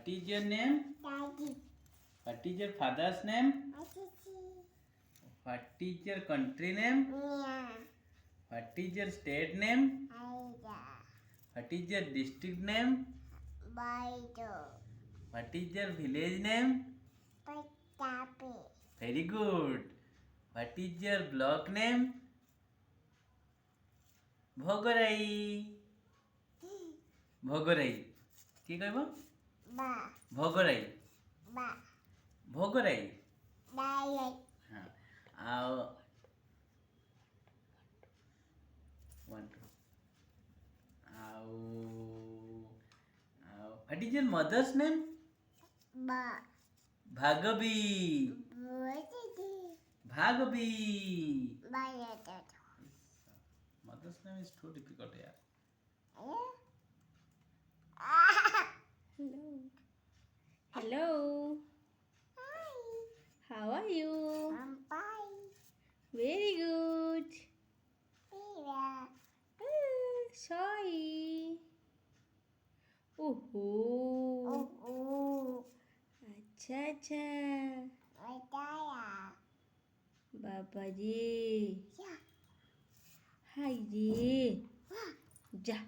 What is your name? Daddy. What is your father's name? What is your country name? Mia. What is your state name? Aida. What is your district name? Baido. What is your village name? Patapi. Very good. What is your block name? Bhogorai. Bhogorai. কি কইব? Ba. Bhograi Ba. Bhograi Dai. হ্যাঁ ଆଉ one two ଆଉ ଆଉ what is your mother's name? Ba. Bhagavi. Buddhi. Bhagavi. Bayada. Mother's name is too difficult yaar. Hello. Hello. Hi. How are you? I'm fine. Very good. Mira. Soy. Oho. Oh. अच्छा अच्छा. Badaya. बाबा जी. Yeah. हाय जी. जा.